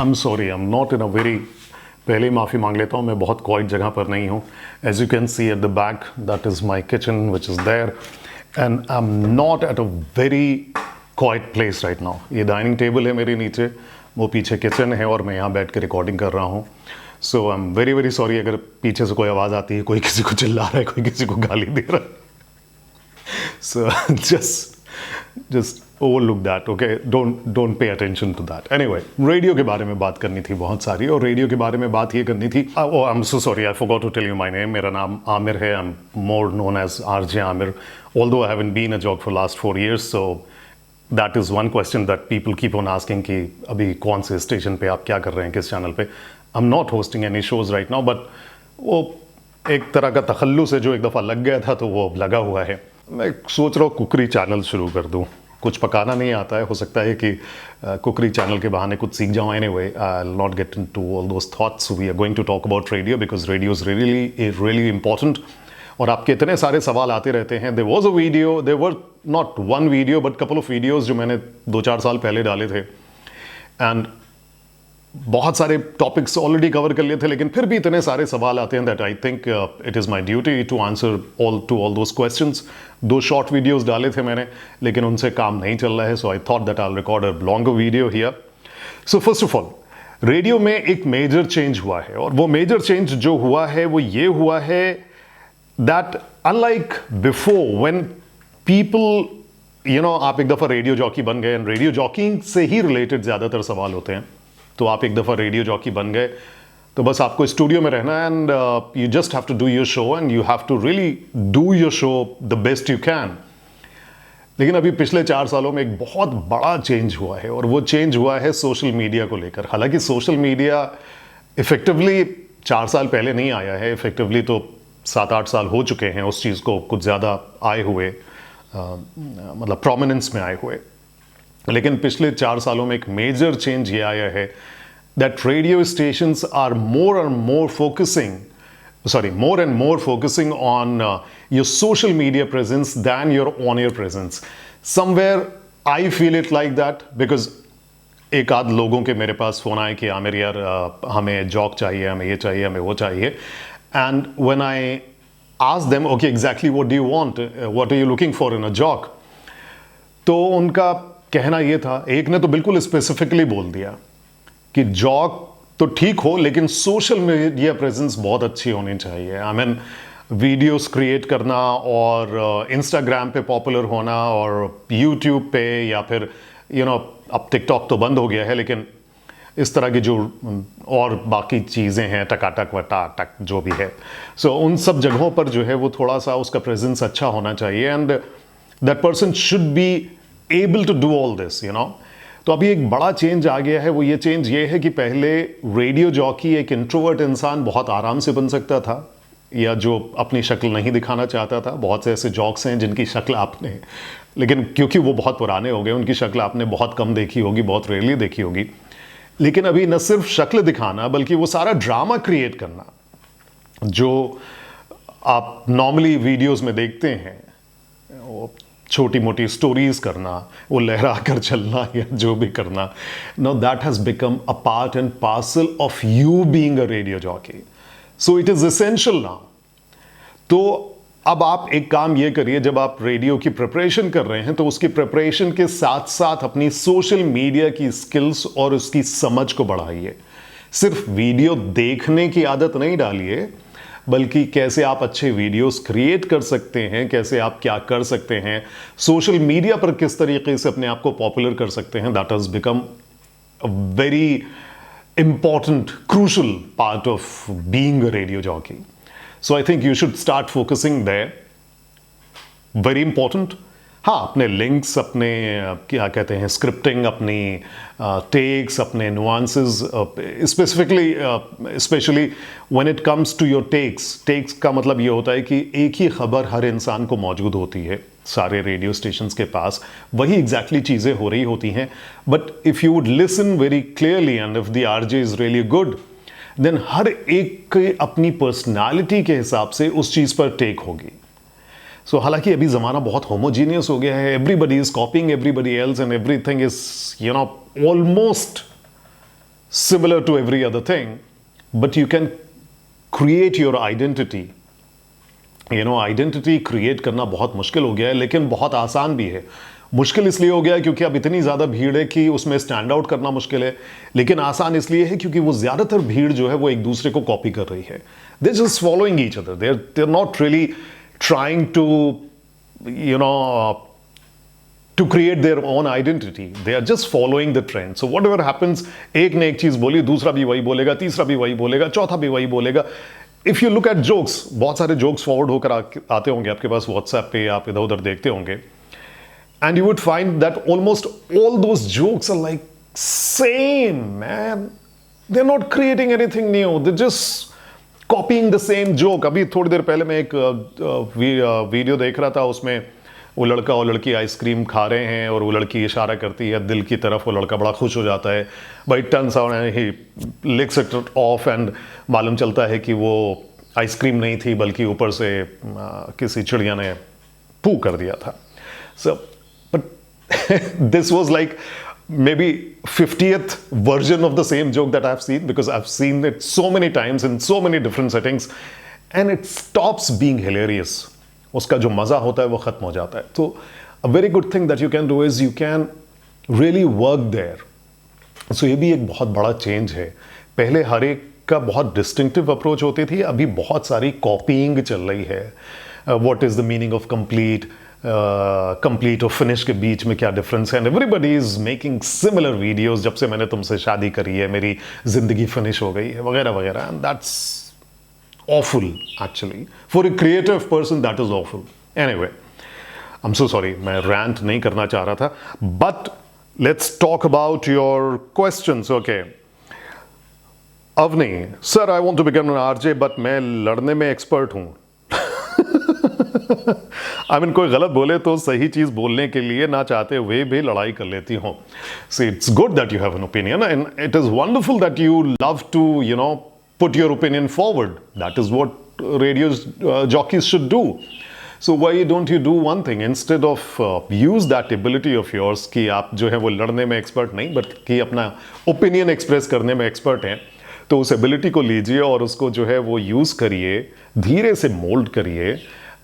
I'm sorry, I'm not in a very पहले माफ़ी मांग लेता हूँ, मैं बहुत क्वाइट जगह पर नहीं हूँ. As you can see at the back, that is my kitchen which is there, and I'm not at a very quiet place right now. ये डाइनिंग टेबल है मेरे नीचे, वो पीछे किचन है और मैं यहाँ बैठ के रिकॉर्डिंग कर रहा हूँ. So I'm very very sorry अगर पीछे से कोई आवाज़ आती है, कोई किसी को चिल्ला रहा है, कोई किसी को गाली दे रहा है. So just overlook that, okay? Don't pay attention to that. Anyway, radio के बारे में बात करनी थी बहुत सारी, और रेडियो के बारे में बात ये करनी थी. Oh, I'm so sorry, I forgot to tell you my name. मेरा नाम आमिर है. I'm more known as RJ Amir. Although I haven't been a jock for last 4 years, so that is one question that people keep on asking कि अभी कौन से station पे आप क्या कर रहे हैं, किस चैनल पे. I'm not hosting any shows right now, but वो एक तरह का तखल्लुस है जो एक दफ़ा लग गया था तो वो अब लगा हुआ है. मैं सोच रहा हूँ कुकरी चैनल शुरू कर दूँ. कुछ पकाना नहीं आता है, हो सकता है कि कुकरी चैनल के बहाने कुछ सीख जाऊँ. Anyway, I'll not get into all those thoughts. We are going to talk about radio because radio is really important. और आपके इतने सारे सवाल आते रहते हैं. There was a video, there were not one video but couple of videos जो मैंने 2-4 साल पहले डाले थे, and बहुत सारे टॉपिक्स ऑलरेडी कवर कर लिए थे, लेकिन फिर भी इतने सारे सवाल आते हैं that I think it is my duty to answer all those questions. 2 short videos डाले थे मैंने, लेकिन उनसे काम नहीं चल रहा है, so I thought that I record a longer video here. So first of all, radio में एक मेजर चेंज हुआ है, और वो मेजर चेंज जो हुआ है वो ये हुआ है that unlike before when people आप एक दफ़ा रेडियो जॉकी बन गए, एंड रेडियो जॉकिंग से ही रिलेटेड ज़्यादातर सवाल होते हैं. तो आप एक दफ़ा रेडियो जॉकी बन गए तो बस आपको स्टूडियो में रहना है, and you just have to do your show, and you have to really do your show the best you can. लेकिन अभी पिछले 4 सालों में एक बहुत बड़ा चेंज हुआ है, और वो चेंज हुआ है सोशल मीडिया को लेकर. हालांकि सोशल मीडिया इफेक्टिवली 4 साल पहले नहीं आया है, इफेक्टिवली तो 7-8 साल हो चुके हैं उस चीज़ को कुछ ज़्यादा आए हुए, मतलब प्रोमिनेंस में आए हुए. लेकिन पिछले 4 सालों में एक मेजर चेंज ये आया है that radio stations are more and more focusing on your social media presence than your on air presence. Somewhere I feel it like that, because एक आध लोगों के मेरे पास फ़ोन आए कि आमिर यार हमें जॉक चाहिए, हमें ये चाहिए, हमें वो चाहिए. And when I ask them okay exactly what do you want, what are you looking for in a jock, तो उनका कहना ये था, एक ने तो बिल्कुल स्पेसिफिकली बोल दिया कि जॉक तो ठीक हो लेकिन सोशल मीडिया प्रेजेंस बहुत अच्छी होनी चाहिए. आई मीन वीडियोस क्रिएट करना और इंस्टाग्राम पे पॉपुलर होना और यूट्यूब पे, या फिर अब टिकटॉक तो बंद हो गया है, लेकिन इस तरह की जो और बाकी चीज़ें हैं, टकाटक वटाटक जो भी है, सो उन सब जगहों पर जो है वो थोड़ा सा उसका प्रेजेंस अच्छा होना चाहिए, and that person should be able to do all this, तो अभी एक बड़ा चेंज आ गया है. वो ये चेंज ये है कि पहले रेडियो जॉकी एक इंट्रोवर्ट इंसान बहुत आराम से बन सकता था, या जो अपनी शक्ल नहीं दिखाना चाहता था. बहुत से ऐसे जॉक्स हैं जिनकी शक्ल आपने, लेकिन क्योंकि वो बहुत पुराने हो गए, उनकी शक्ल आपने बहुत कम देखी होगी, बहुत रेयरली देखी होगी. लेकिन अभी न सिर्फ शक्ल दिखाना बल्कि वो सारा ड्रामा क्रिएट करना जो आप नॉर्मली वीडियोस में देखते हैं, छोटी मोटी स्टोरीज करना, वो लहरा कर चलना या जो भी करना, now that has become a part and parcel of you being a radio jockey. So it is essential now. तो अब आप एक काम ये करिए, जब आप रेडियो की प्रिपरेशन कर रहे हैं तो उसकी प्रिपरेशन के साथ साथ अपनी सोशल मीडिया की स्किल्स और उसकी समझ को बढ़ाइए. सिर्फ वीडियो देखने की आदत नहीं डालिए, बल्कि कैसे आप अच्छे वीडियोस क्रिएट कर सकते हैं, कैसे आप क्या कर सकते हैं, सोशल मीडिया पर किस तरीके से अपने आप को पॉपुलर कर सकते हैं. That has become a very important crucial part of being a radio jockey. So I think you should start focusing there. Very important. हाँ, अपने लिंक्स, अपने क्या कहते हैं स्क्रिप्टिंग, अपनी टेक्स, अपने nuances, specially when it comes to your takes का मतलब ये होता है कि एक ही खबर हर इंसान को मौजूद होती है सारे रेडियो स्टेशंस के पास, वही एग्जैक्टली चीज़ें हो रही होती हैं. But if you would listen very clearly and if the RJ is really good, then हर एक की अपनी पर्सनालिटी के हिसाब से उस चीज़ पर टेक होगी. सो हालांकि अभी ज़माना बहुत होमोजीनियस हो गया है, everybody is कॉपिंग everybody else and everything is almost similar to every other thing, but you can create your identity. Identity create करना बहुत मुश्किल हो गया है, लेकिन बहुत आसान भी है। मुश्किल इसलिए हो गया है क्योंकि अब इतनी ज़्यादा भीड़ है कि उसमें स्टैंड आउट करना मुश्किल है, लेकिन आसान इसलिए है क्योंकि वो ज़्यादातर भीड़ जो है वो एक दूसरे को कॉपी कर रही है। They just following each other, they are not really trying to create their own identity. They are just following the trend. So whatever happens, एक ने एक चीज बोली, दूसरा भी वही बोलेगा, तीसरा भी वही बोलेगा, चौथा भी वही बोलेगा। If you look at jokes, बहुत सारे jokes forward होकर आते होंगे आपके पास WhatsApp पे, आप इधर उधर देखते होंगे, and you would find that almost all those jokes are like same, man. They're not creating anything new. They're just copying the same joke. अभी थोड़ी देर पहले मैं एक वीडियो देख रहा था, उसमें वो लड़का और लड़की आइसक्रीम खा रहे हैं और वो लड़की इशारा करती है दिल की तरफ, वो लड़का बड़ा खुश हो जाता है, but turns out he लिक्स it of and मालूम चलता है कि वो आइसक्रीम नहीं थी बल्कि ऊपर से किसी चिड़िया ने पू कर दिया था। So but this was like maybe 50th version of the same joke that I've seen, because I've seen it so many times in so many different settings, and it stops being hilarious. उसका जो मज़ा होता है वो ख़त्म हो जाता है। तो a very good thing that you can do is you can really work there. So ये भी एक बहुत बड़ा चेंज है। पहले हर एक का बहुत डिस्टिंक्टिव अप्रोच होती थी, अभी बहुत सारी कॉपीइंग चल रही है। What is the meaning of complete, complete और फिनिश के बीच में क्या डिफरेंस है, and everybody is making similar videos, जब से मैंने तुमसे शादी करी है मेरी जिंदगी फिनिश हो गई है, वगैरह वगैरह, and that's awful actually. For a creative person that is awful. Anyway, I'm so sorry, मैं rant नहीं करना चाह रहा था, but let's talk about your questions. Okay. Avni, sir, I want to become an RJ, but मैं लड़ने में expert हूँ। I mean, कोई गलत बोले तो सही चीज बोलने के लिए ना चाहते हुए भी लड़ाई कर लेती हूँ। See, it's good that you have an opinion, and it is wonderful that you love to, put your opinion forward. That is what radio jockeys should do. So why don't you do one thing instead of use that ability of yours कि आप जो है वो लड़ने में expert नहीं, but कि अपना ओपिनियन एक्सप्रेस करने में एक्सपर्ट हैं, तो उस एबिलिटी को लीजिए और उसको जो है वो यूज करिए, धीरे से मोल्ड करिए,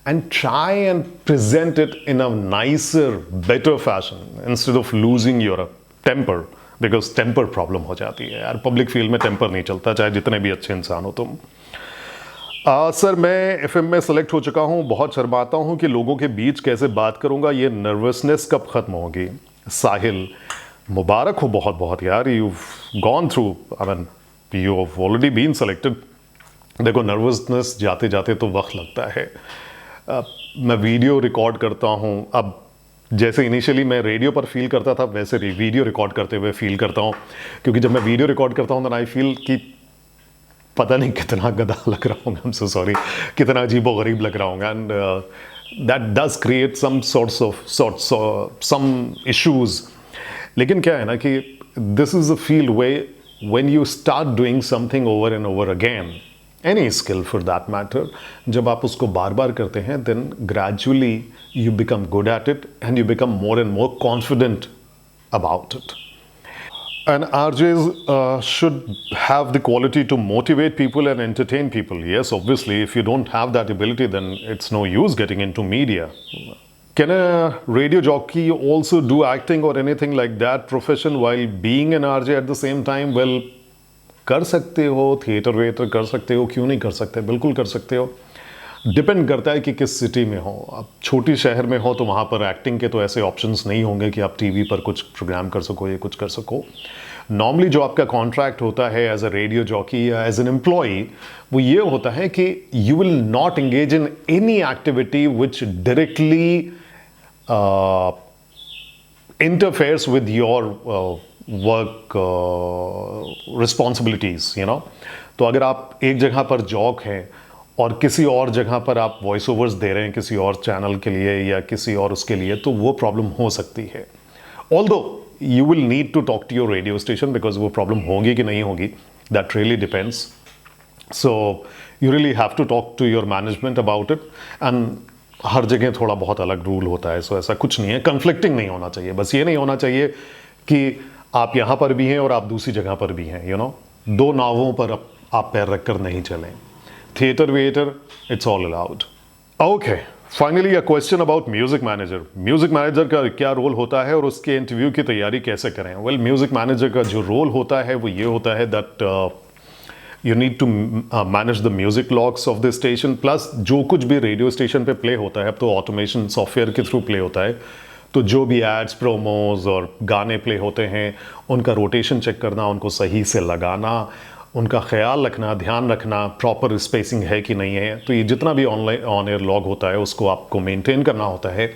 and try and present it in a nicer, better fashion instead of losing your temper. Because temper problem हो जाती है यार, पब्लिक फील्ड में टेम्पर नहीं चलता, चाहे जितने भी अच्छे इंसान हो तुम। सर, मैं एफएम में सेलेक्ट हो चुका हूँ, बहुत शर्माता हूँ कि लोगों के बीच कैसे बात करूँगा, ये नर्वसनेस कब ख़त्म होगी। साहिल, मुबारक हो बहुत बहुत यार, you gone through, I mean you have already been selected. देखो, नर्वसनेस जाते जाते तो वक्त लगता है। मैं वीडियो रिकॉर्ड करता हूँ, अब जैसे इनिशियली मैं रेडियो पर फील करता था वैसे वीडियो रिकॉर्ड करते हुए फील करता हूँ, क्योंकि जब मैं वीडियो रिकॉर्ड करता हूँ तो आई फील कि पता नहीं कितना गधा लग रहा हूँ, आई एम सो सॉरी, कितना अजीबो गरीब लग रहा हूँ, and that does create some some issues. लेकिन क्या है ना कि this is a field way when you start doing something over and over again, any skill for that matter, जब आप उसको बार बार करते हैं, then gradually you become good at it and you become more and more confident about it. And RJs should have the quality to motivate people and entertain people. Yes, obviously, if you don't have that ability, then it's no use getting into media. Can a radio jockey also do acting or anything like that profession while being an RJ at the same time? Well, कर सकते हो, theatre waiter कर सकते हो, क्यों नहीं कर सकते, बिल्कुल कर सकते हो। डिपेंड करता है कि किस सिटी में हो। आप छोटी शहर में हो तो वहाँ पर एक्टिंग के तो ऐसे ऑप्शंस नहीं होंगे कि आप टीवी पर कुछ प्रोग्राम कर सको या कुछ कर सको। नॉर्मली जो आपका कॉन्ट्रैक्ट होता है एज अ रेडियो जॉकी या एज एन एम्प्लॉई, वो ये होता है कि you will not engage in any activity which directly interferes with your work responsibilities, तो अगर आप एक जगह पर जॉक हैं और किसी और जगह पर आप वॉइस ओवर्स दे रहे हैं किसी और चैनल के लिए या किसी और उसके लिए, तो वो प्रॉब्लम हो सकती है। Although you will need to talk to your radio station, because वो प्रॉब्लम होगी कि नहीं होगी, that really depends. So you really have to talk to your management about it, and हर जगह थोड़ा बहुत अलग रूल होता है, सो ऐसा कुछ नहीं है, कन्फ्लिक्टिंग नहीं होना चाहिए। बस ये नहीं होना चाहिए कि आप यहाँ पर भी हैं और आप दूसरी जगह पर भी हैं, दो नावों पर आप पैर रखकर नहीं चलें. Theatre waiter, it's all allowed. Okay, finally a question about music manager. Music manager का क्या रोल होता है और उसके इंटरव्यू की तैयारी कैसे करें? वेल, म्यूजिक मैनेजर का जो रोल होता है वो ये होता है that you need to manage the music logs of the station, plus जो कुछ भी रेडियो स्टेशन पे प्ले होता है, अब तो ऑटोमेशन सॉफ्टवेयर के थ्रू प्ले होता है, तो जो भी एड्स, प्रोमोज और गाने प्ले होते हैं उनका रोटेशन चेक करना, उनको सही से लगाना, उनका ख्याल रखना, ध्यान रखना, प्रॉपर स्पेसिंग है कि नहीं है. तो ये जितना भी ऑनलाइन ऑन एयर लॉग होता है उसको आपको मेंटेन करना होता है.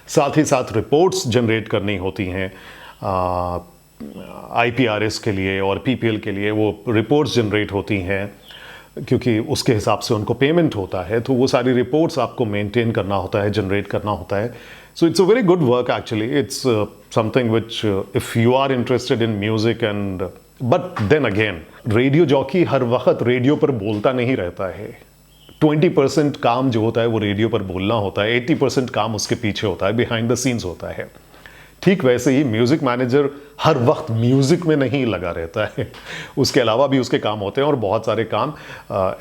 साथ ही साथ रिपोर्ट्स जनरेट करनी होती हैं IPRS के लिए और PPL के लिए. वो रिपोर्ट्स जनरेट होती हैं क्योंकि उसके हिसाब से उनको पेमेंट होता है, तो वो सारी रिपोर्ट्स आपको मेंटेन करना होता है, जनरेट करना होता है. So it's a very good work actually. It's something which if you are interested in music and but then again, radio jockey हर वक्त रेडियो पर बोलता नहीं रहता है. 20% काम जो होता है वो रेडियो पर बोलना होता है, 80% काम उसके पीछे होता है, बिहाइंड द सीन्स होता है. ठीक वैसे ही म्यूजिक मैनेजर हर वक्त म्यूजिक में नहीं लगा रहता है, उसके अलावा भी उसके काम होते हैं और बहुत सारे काम,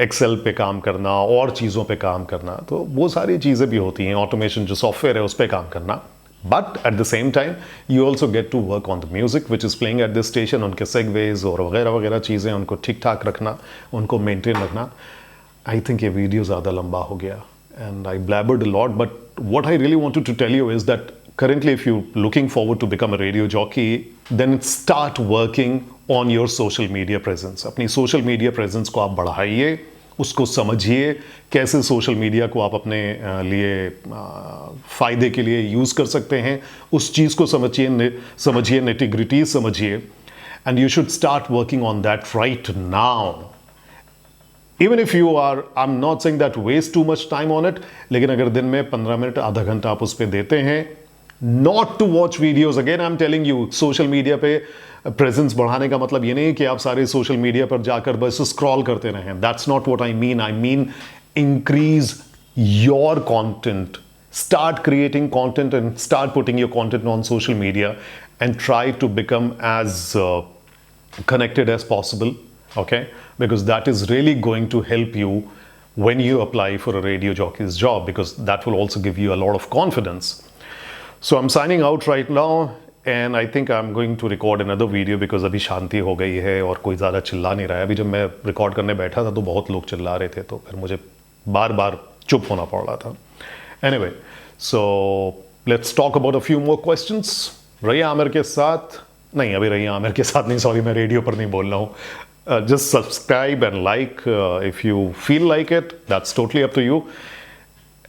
एक्सेल पे काम करना और चीज़ों पे काम करना, तो वो सारी चीज़ें भी होती हैं. ऑटोमेशन जो सॉफ्टवेयर है उस पर काम करना. But at the same time you also get to work on the music which is playing at the station. उनके सेगवेज और वगैरह वगैरह चीज़ें, उनको ठीक ठाक रखना, उनको मेंटेन रखना. आई थिंक ये वीडियो ज़्यादा लंबा हो गया and I blabbered a lot, but what I really wanted to tell you is that currently if you're looking forward to become a radio jockey, then start working on your social media presence. अपनी social media presence को आप बढ़ाइए, उसको समझिए कैसे social media को आप अपने लिए फ़ायदे के लिए यूज़ कर सकते हैं. उस चीज़ को समझिए, नेटिग्रिटीज समझिए, and you should start working on that right now. Even if you are, I'm not saying that waste too much time on it, लेकिन अगर दिन में 15 मिनट, आधा घंटा आप उस पर देते हैं, not to watch videos, again I'm telling you, social media पे प्रेजेंस बढ़ाने का मतलब ये नहीं कि आप सारे सोशल मीडिया पर जाकर बस स्क्रॉल करते रहें. That's not what I mean. I mean increase your content. Start creating content and start putting your content on social media and try to become as connected as possible. Okay, because that is really going to help you when you apply for a radio jockey's job, because that will also give you a lot of confidence. So I'm signing out right now and I think I'm going to record another video because अभी शांति हो गई है और कोई ज़्यादा चिल्ला नहीं रहा है. अभी जब मैं रिकॉर्ड करने बैठा था तो बहुत लोग चिल्ला रहे थे, तो फिर मुझे बार बार चुप होना पड़ रहा था. Anyway, so let's talk about a few more questions. रैया आमिर के साथ नहीं, अभी रैया आमिर के साथ नहीं, सॉरी, मैं रेडियो पर नहीं बोल रहा हूँ. Just subscribe and like if you feel like it. That's totally up to you.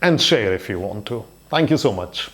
And share if you want to. Thank you so much.